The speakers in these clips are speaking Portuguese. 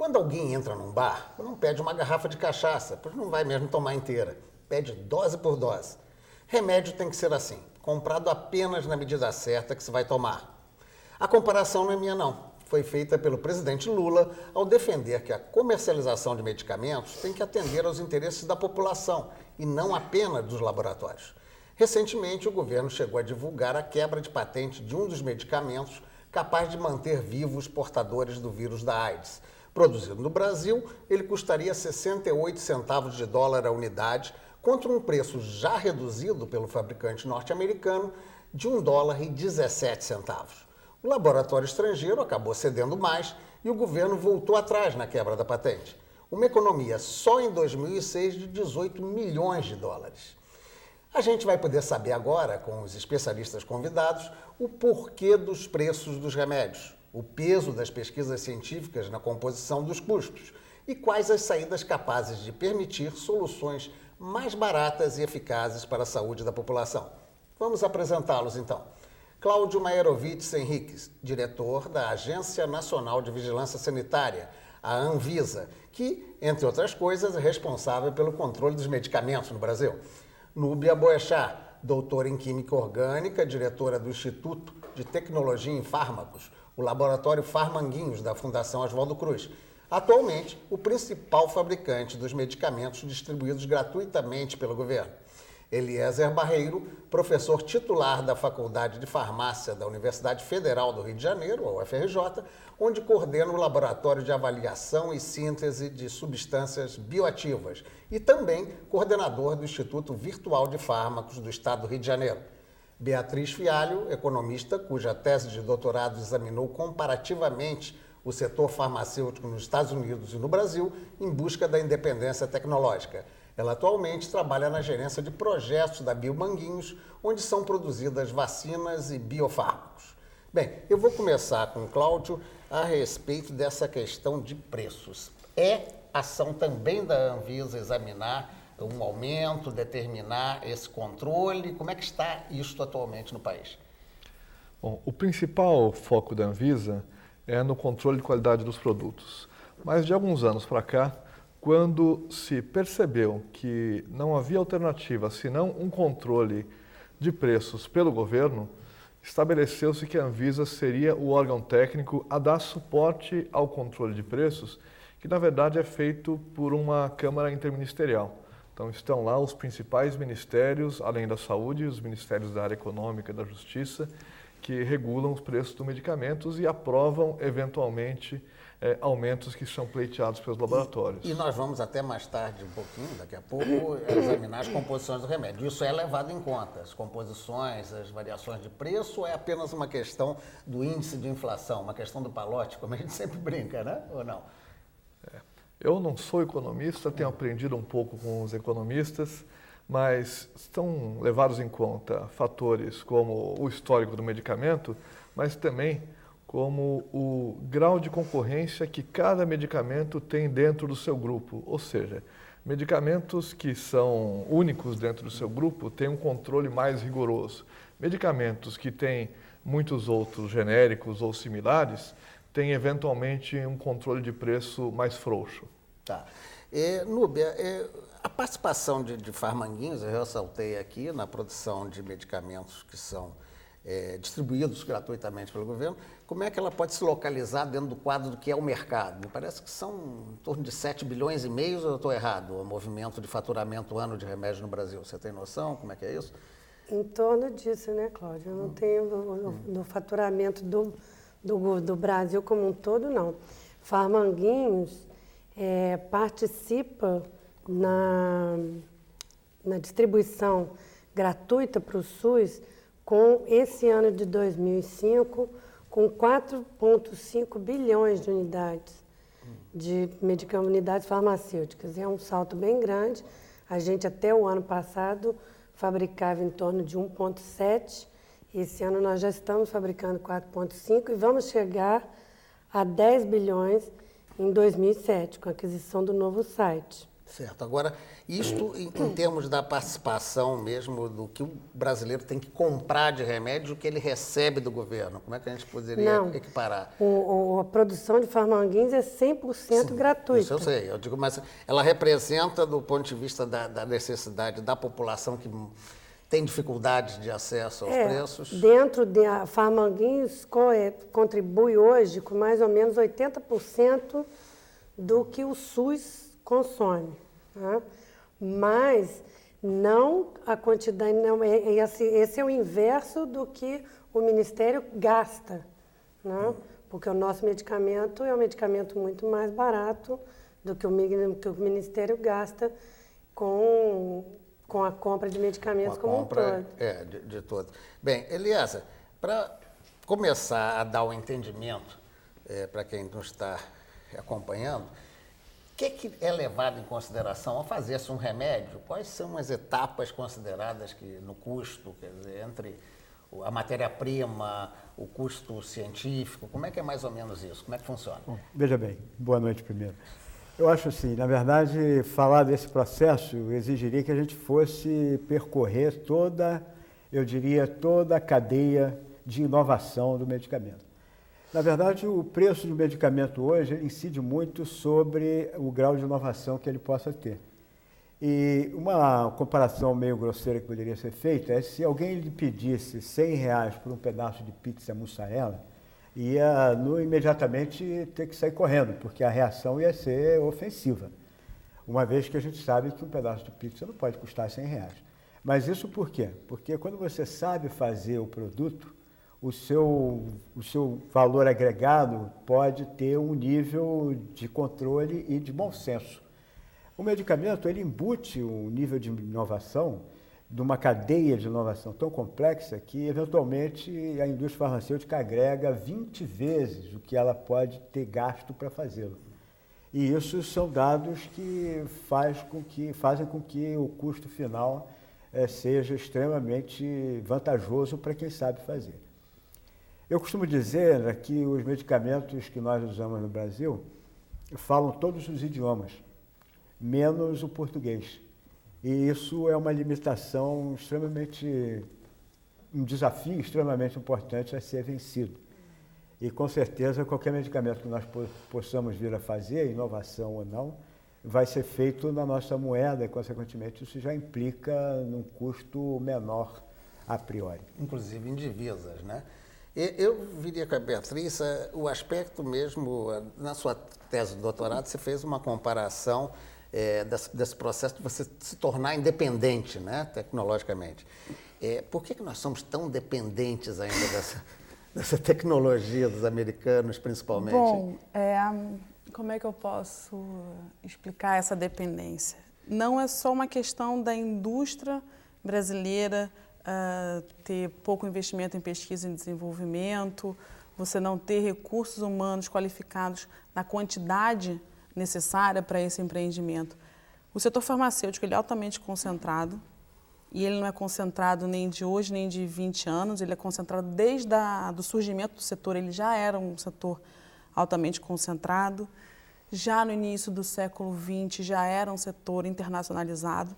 Quando alguém entra num bar, não pede uma garrafa de cachaça, pois não vai mesmo tomar inteira. Pede dose por dose. Remédio tem que ser assim, comprado apenas na medida certa que se vai tomar. A comparação não é minha, não. Foi feita pelo presidente Lula ao defender que a comercialização de medicamentos tem que atender aos interesses da população e não apenas dos laboratórios. Recentemente, o governo chegou a divulgar a quebra de patente de um dos medicamentos capaz de manter vivos os portadores do vírus da AIDS. Produzido no Brasil, ele custaria 68 centavos de dólar a unidade, contra um preço já reduzido pelo fabricante norte-americano de $1,17. O laboratório estrangeiro acabou cedendo mais e o governo voltou atrás na quebra da patente. Uma economia só em 2006 de 18 milhões de dólares. A gente vai poder saber agora, com os especialistas convidados, o porquê dos preços dos remédios, o peso das pesquisas científicas na composição dos custos e quais as saídas capazes de permitir soluções mais baratas e eficazes para a saúde da população. Vamos apresentá-los então. Cláudio Maierovitz Henriques, diretor da Agência Nacional de Vigilância Sanitária, a Anvisa, que, entre outras coisas, é responsável pelo controle dos medicamentos no Brasil. Núbia Boechat, doutora em Química Orgânica, diretora do Instituto de Tecnologia em Fármacos, o Laboratório Farmanguinhos da Fundação Oswaldo Cruz. Atualmente, o principal fabricante dos medicamentos distribuídos gratuitamente pelo governo. Eliezer Barreiro, professor titular da Faculdade de Farmácia da Universidade Federal do Rio de Janeiro, a UFRJ, onde coordena o Laboratório de Avaliação e Síntese de Substâncias Bioativas e também coordenador do Instituto Virtual de Fármacos do Estado do Rio de Janeiro. Beatriz Fialho, economista, cuja tese de doutorado examinou comparativamente o setor farmacêutico nos Estados Unidos e no Brasil em busca da independência tecnológica. Ela atualmente trabalha na gerência de projetos da Biomanguinhos, onde são produzidas vacinas e biofármacos. Bem, eu vou começar com o Cláudio a respeito dessa questão de preços. É ação também da Anvisa examinar um aumento, determinar esse controle? Como é que está isto atualmente no país? Bom, o principal foco da Anvisa é no controle de qualidade dos produtos. Mas de alguns anos para cá, quando se percebeu que não havia alternativa senão um controle de preços pelo governo, estabeleceu-se que a Anvisa seria o órgão técnico a dar suporte ao controle de preços, que na verdade é feito por uma Câmara Interministerial. Então estão lá os principais ministérios, além da saúde, os ministérios da área econômica e da justiça, que regulam os preços dos medicamentos e aprovam, eventualmente, aumentos que são pleiteados pelos laboratórios. E nós vamos até mais tarde, um pouquinho, daqui a pouco, examinar as composições do remédio. Isso é levado em conta, as composições, as variações de preço, ou é apenas uma questão do índice de inflação, uma questão do palote, como a gente sempre brinca, né? Ou não? Eu não sou economista, tenho aprendido um pouco com os economistas, mas estão levados em conta fatores como o histórico do medicamento, mas também como o grau de concorrência que cada medicamento tem dentro do seu grupo. Ou seja, medicamentos que são únicos dentro do seu grupo têm um controle mais rigoroso. Medicamentos que têm muitos outros genéricos ou similares têm eventualmente um controle de preço mais frouxo. Tá. Núbia, a participação de Farmanguinhos, eu ressaltei aqui, na produção de medicamentos que são distribuídos gratuitamente pelo governo, como é que ela pode se localizar dentro do quadro do que é o mercado? Me parece que são em torno de 7 bilhões e meio, ou eu estou errado, o movimento de faturamento ano de remédio no Brasil. Você tem noção como é que é isso? Em torno disso, né, Cláudio? Eu não tenho do faturamento do Brasil como um todo, não. Farmanguinhos participa na distribuição gratuita para o SUS com esse ano de 2005, com 4,5 bilhões de unidades unidades farmacêuticas. É um salto bem grande. A gente até o ano passado fabricava em torno de 1,7. Esse ano nós já estamos fabricando 4,5 e vamos chegar a 10 bilhões em 2007, com a aquisição do novo site. Certo. Agora, isto em termos da participação mesmo do que o brasileiro tem que comprar de remédio, o que ele recebe do governo, como é que a gente poderia equiparar? A produção de Farmanguins é 100% gratuita. Isso eu sei, eu digo, mas ela representa, do ponto de vista da necessidade da população que tem dificuldade de acesso aos preços? Dentro da Farmanguins contribui hoje com mais ou menos 80% do que o SUS consome, né? Mas não a quantidade, não, esse é o inverso do que o Ministério gasta, né? Porque o nosso medicamento é um medicamento muito mais barato do que o Ministério gasta com a compra de medicamentos como um todo. De todos. Bem, Eliezer, para começar a dar o entendimento para quem nos está acompanhando, o que é levado em consideração ao fazer-se um remédio? Quais são as etapas consideradas no custo, quer dizer, entre a matéria-prima, o custo científico? Como é que é mais ou menos isso? Como é que funciona? Bom, veja bem, boa noite primeiro. Eu acho assim, na verdade, falar desse processo exigiria que a gente fosse percorrer toda a cadeia de inovação do medicamento. Na verdade, o preço do medicamento hoje incide muito sobre o grau de inovação que ele possa ter. E uma comparação meio grosseira que poderia ser feita é se alguém lhe pedisse R$100 por um pedaço de pizza mussarela, ia imediatamente ter que sair correndo, porque a reação ia ser ofensiva, uma vez que a gente sabe que um pedaço de pizza não pode custar R$100. Mas isso por quê? Porque quando você sabe fazer o produto, o seu valor agregado pode ter um nível de controle e de bom senso. O medicamento, ele embute um nível de inovação, de uma cadeia de inovação tão complexa que, eventualmente, a indústria farmacêutica agrega 20 vezes o que ela pode ter gasto para fazê-lo. E isso são dados que fazem com que o custo final seja extremamente vantajoso para quem sabe fazer. Eu costumo dizer que os medicamentos que nós usamos no Brasil falam todos os idiomas, menos o português. E isso é uma limitação um desafio extremamente importante a ser vencido. E com certeza qualquer medicamento que nós possamos vir a fazer, inovação ou não, vai ser feito na nossa moeda e, consequentemente, isso já implica num custo menor a priori. Inclusive em divisas, né? Eu viria com a Beatriz, o aspecto mesmo, na sua tese de doutorado, você fez uma comparação desse processo de você se tornar independente, né, tecnologicamente. Por que nós somos tão dependentes ainda dessa tecnologia dos americanos, principalmente? Bom, como é que eu posso explicar essa dependência? Não é só uma questão da indústria brasileira ter pouco investimento em pesquisa e desenvolvimento, você não ter recursos humanos qualificados na quantidade necessária para esse empreendimento. O setor farmacêutico ele é altamente concentrado, e ele não é concentrado nem de hoje, nem de 20 anos, ele é concentrado desde o surgimento do setor, ele já era um setor altamente concentrado, já no início do século XX já era um setor internacionalizado.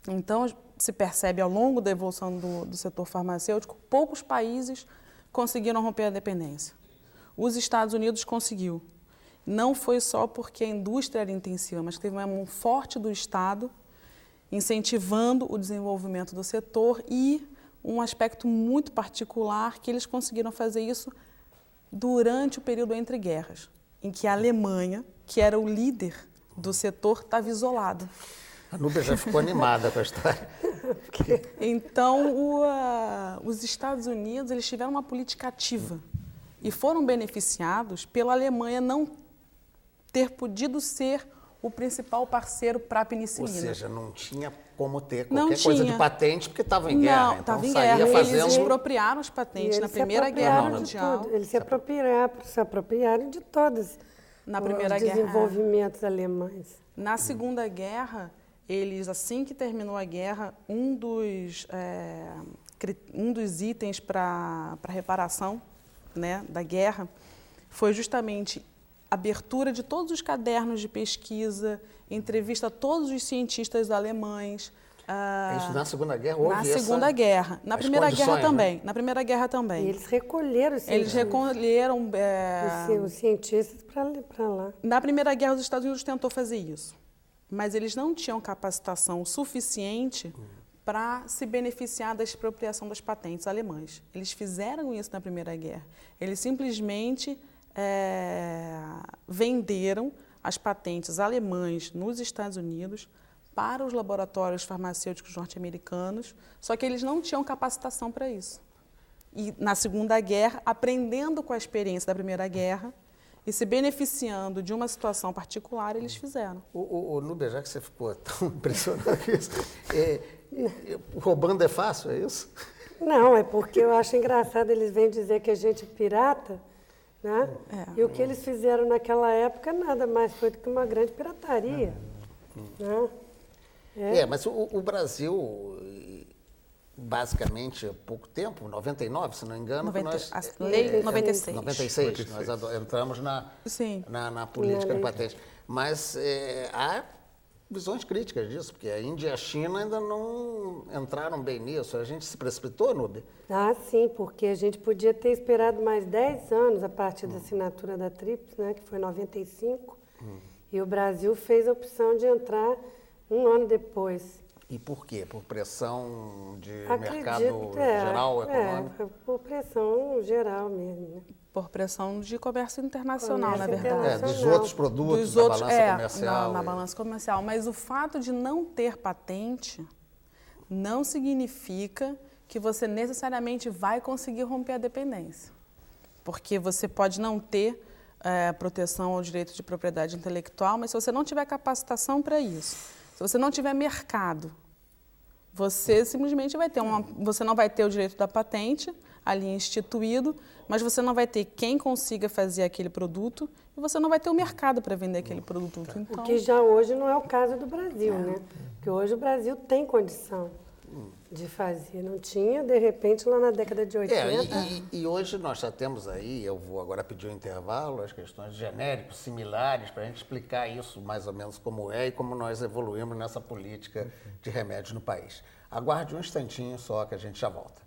Então, se percebe ao longo da evolução do setor farmacêutico, poucos países conseguiram romper a dependência. Os Estados Unidos conseguiu. Não foi só porque a indústria era intensiva, mas teve uma mão forte do Estado incentivando o desenvolvimento do setor e um aspecto muito particular que eles conseguiram fazer isso durante o período entre guerras, em que a Alemanha, que era o líder do setor, estava isolada. A Núbia já ficou animada com a história. Então, os Estados Unidos eles tiveram uma política ativa e foram beneficiados pela Alemanha não ter podido ser o principal parceiro para a penicilina. Ou seja, não tinha como ter qualquer coisa de patente porque estava em guerra. Não, estava em guerra. Eles expropriaram as patentes na Primeira Guerra Mundial. Eles se apropriaram de todos na Primeira os desenvolvimentos alemães. Na Segunda Guerra, eles, assim que terminou a guerra, um dos itens para reparação, né, da guerra foi justamente abertura de todos os cadernos de pesquisa, entrevista a todos os cientistas alemães. Isso na Segunda Guerra houve Na Segunda Guerra. Na Primeira Guerra também. Né? Na Primeira Guerra também. E eles recolheram os cientistas. Eles recolheram... os cientistas para lá. Na Primeira Guerra, os Estados Unidos tentou fazer isso. Mas eles não tinham capacitação suficiente para se beneficiar da expropriação das patentes alemãs. Eles fizeram isso na Primeira Guerra. Eles simplesmente venderam as patentes alemãs nos Estados Unidos para os laboratórios farmacêuticos norte-americanos, só que eles não tinham capacitação para isso. E na Segunda Guerra, aprendendo com a experiência da Primeira Guerra e se beneficiando de uma situação particular, eles fizeram. O Núbia, já que você ficou tão impressionado com isso, roubando é fácil, é isso? Não, é porque eu acho engraçado, eles vêm dizer que a gente é pirata, né? E o que eles fizeram naquela época nada mais foi do que uma grande pirataria. Né? Mas o Brasil, basicamente, há pouco tempo, 99, se não me engano, lei 96. 96, nós entramos na política de patente. Mas há visões críticas disso, porque a Índia e a China ainda não entraram bem nisso. A gente se precipitou, Núbia? Ah, sim, porque a gente podia ter esperado mais 10 anos a partir da assinatura da TRIPS, né, que foi em 95, e o Brasil fez a opção de entrar um ano depois. E por quê? Por pressão de mercado geral, econômico? Por pressão geral mesmo. Né? Por pressão de comércio internacional, na verdade. Dos outros produtos, da balança comercial. Na balança comercial. Mas o fato de não ter patente não significa que você necessariamente vai conseguir romper a dependência. Porque você pode não ter proteção ao direito de propriedade intelectual, mas se você não tiver capacitação para isso, se você não tiver mercado, você simplesmente vai ter você não vai ter o direito da patente ali instituído, mas você não vai ter quem consiga fazer aquele produto e você não vai ter o mercado para vender aquele produto. Então, o que já hoje não é o caso do Brasil, né? Porque hoje o Brasil tem condição de fazer. Não tinha, de repente, lá na década de 80. E hoje nós já temos aí, eu vou agora pedir um intervalo, as questões genéricos, similares, para a gente explicar isso mais ou menos como é e como nós evoluímos nessa política de remédios no país. Aguarde um instantinho só que a gente já volta.